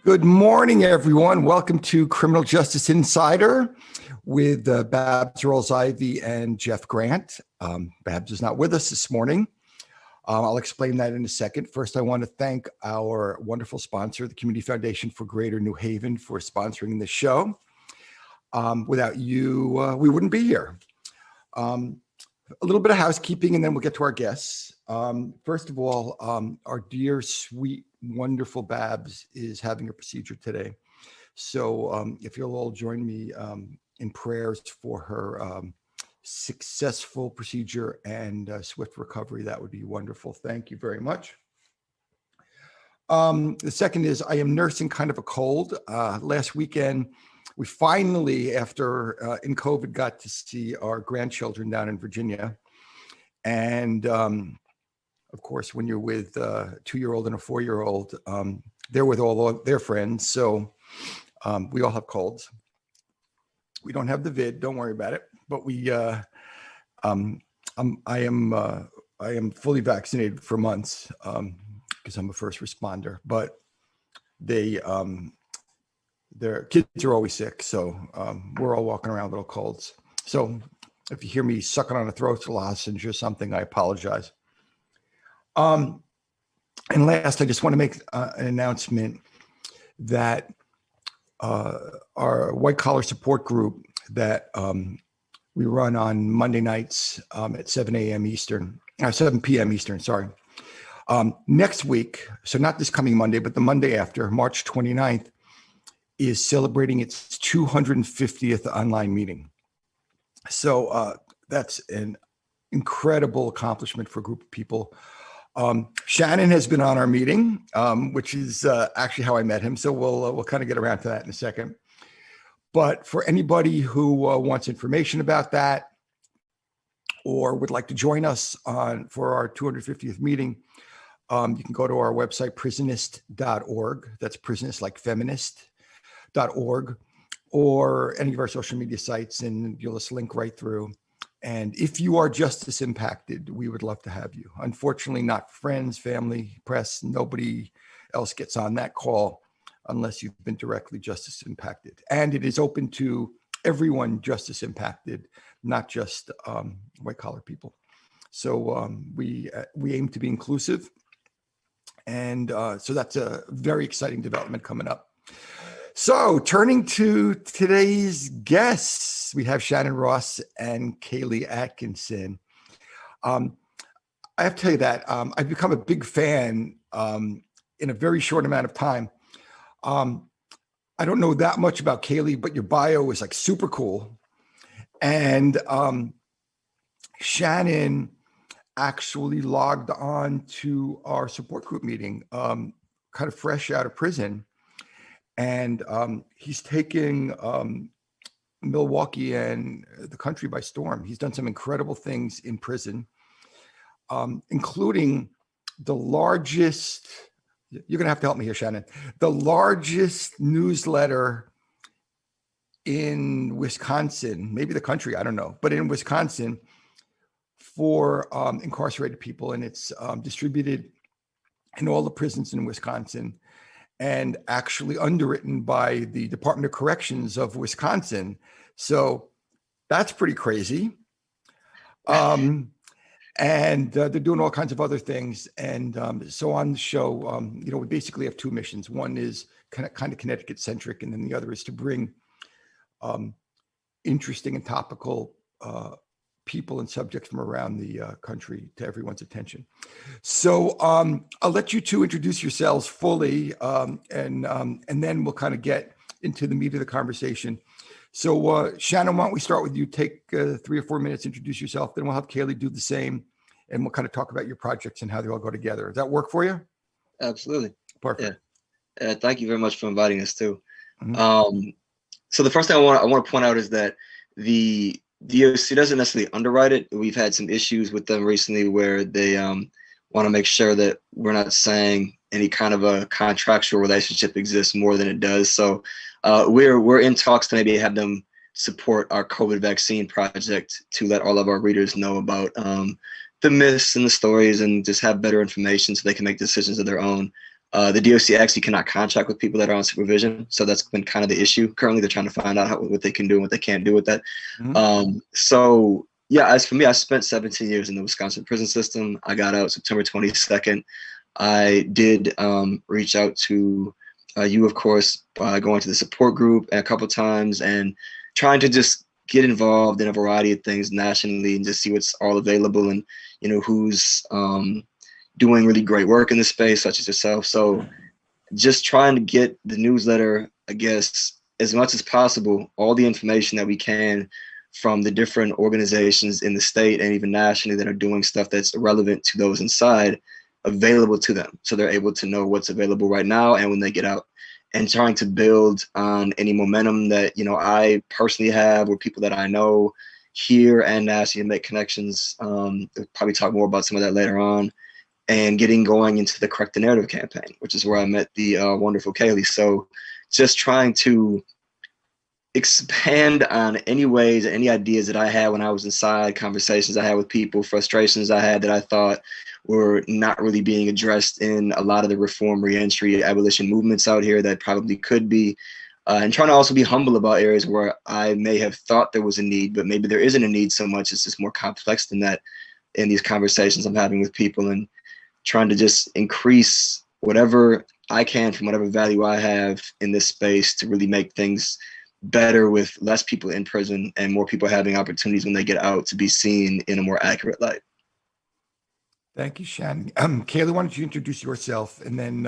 Good morning, everyone. Welcome to Criminal Justice Insider with Babz, Rawls, Ivy, and Jeff Grant. Babz is not with us this morning. I'll explain that in a second. First, I want to thank our wonderful sponsor, the Community Foundation for Greater New Haven, for sponsoring the show. Without you, we wouldn't be here. A little bit of housekeeping, and then we'll get to our guests. First of all, our dear, sweet, wonderful Babz is having a procedure today. So if you'll all join me in prayers for her successful procedure and swift recovery, that would be wonderful. Thank you very much. The second is I am nursing kind of a cold. Last weekend, we finally, after in COVID, got to see our grandchildren down in Virginia. And of course, when you're with a 2-year-old and a 4-year-old, they're with all their friends. So we all have colds. We don't have the vid, don't worry about it. But I am fully vaccinated for months because I'm a first responder. But their kids are always sick, so we're all walking around with little colds. So if you hear me sucking on a throat lozenge or something, I apologize. And last, I just want to make an announcement that our white collar support group that we run on Monday nights at 7 p.m. Eastern, sorry. Next week, so not this coming Monday, but the Monday after, March 29th, is celebrating its 250th online meeting. So that's an incredible accomplishment for a group of people. Shannon has been on our meeting, which is actually how I met him. So we'll kind of get around to that in a second. But for anybody who wants information about that or would like to join us for our 250th meeting, you can go to our website, prisonist.org. That's prisonist like feminist.org, or any of our social media sites, and you'll just link right through. And if you are justice impacted, we would love to have you. Unfortunately, not friends, family, press, nobody else gets on that call unless you've been directly justice impacted. And it is open to everyone justice impacted, not just white collar people. So we aim to be inclusive. And so that's a very exciting development coming up. So turning to today's guests, we have Shannon Ross and Kaylee Atkinson. I have to tell you that I've become a big fan in a very short amount of time. I don't know that much about Kaylee, but your bio is like super cool. And Shannon actually logged on to our support group meeting, kind of fresh out of prison. And he's taking Milwaukee and the country by storm. He's done some incredible things in prison, including the largest, you're going to have to help me here, Shannon, the largest newsletter in Wisconsin, maybe the country, I don't know, but in Wisconsin for incarcerated people. And it's distributed in all the prisons in Wisconsin, and actually underwritten by the Department of Corrections of Wisconsin. So that's pretty crazy. And they're doing all kinds of other things. And so on the show, we basically have two missions. One is kind of Connecticut centric, and then the other is to bring interesting and topical people and subjects from around the country to everyone's attention. So I'll let you two introduce yourselves fully, and then we'll kind of get into the meat of the conversation. So Shannon, why don't we start with you? Take 3 or 4 minutes, introduce yourself, then we'll have Kaylee do the same, and we'll kind of talk about your projects and how they all go together. Does that work for you? Absolutely. Perfect. Yeah. Thank you very much for inviting us too. Mm-hmm. So the first thing I want to point out is that the DOC doesn't necessarily underwrite it. We've had some issues with them recently where they want to make sure that we're not saying any kind of a contractual relationship exists more than it does. So we're in talks to maybe have them support our COVID vaccine project to let all of our readers know about the myths and the stories and just have better information so they can make decisions of their own. The DOC actually cannot contract with people that are on supervision, so that's been kind of the issue. Currently, they're trying to find out what they can do and what they can't do with that. So yeah, as for me, I spent 17 years in the Wisconsin prison system. I got out September 22nd. I did reach out to you, of course, by going to the support group a couple times and trying to just get involved in a variety of things nationally and just see what's all available and, you know, who's doing really great work in this space, such as yourself. So just trying to get the newsletter, I guess, as much as possible, all the information that we can from the different organizations in the state and even nationally that are doing stuff that's relevant to those inside, available to them, so they're able to know what's available right now and when they get out, and trying to build on any momentum that, you know, I personally have or people that I know here and nationally, make connections. We'll probably talk more about some of that later on, and getting going into the Correct the Narrative campaign, which is where I met the wonderful Kaylee. So just trying to expand on any ways, any ideas that I had when I was inside, conversations I had with people, frustrations I had that I thought were not really being addressed in a lot of the reform, reentry, abolition movements out here that probably could be, and trying to also be humble about areas where I may have thought there was a need, but maybe there isn't a need so much. It's just more complex than that in these conversations I'm having with people, and trying to just increase whatever I can from whatever value I have in this space to really make things better with less people in prison and more people having opportunities when they get out to be seen in a more accurate light. Thank you, Shannon. Kaylee, why don't you introduce yourself, and then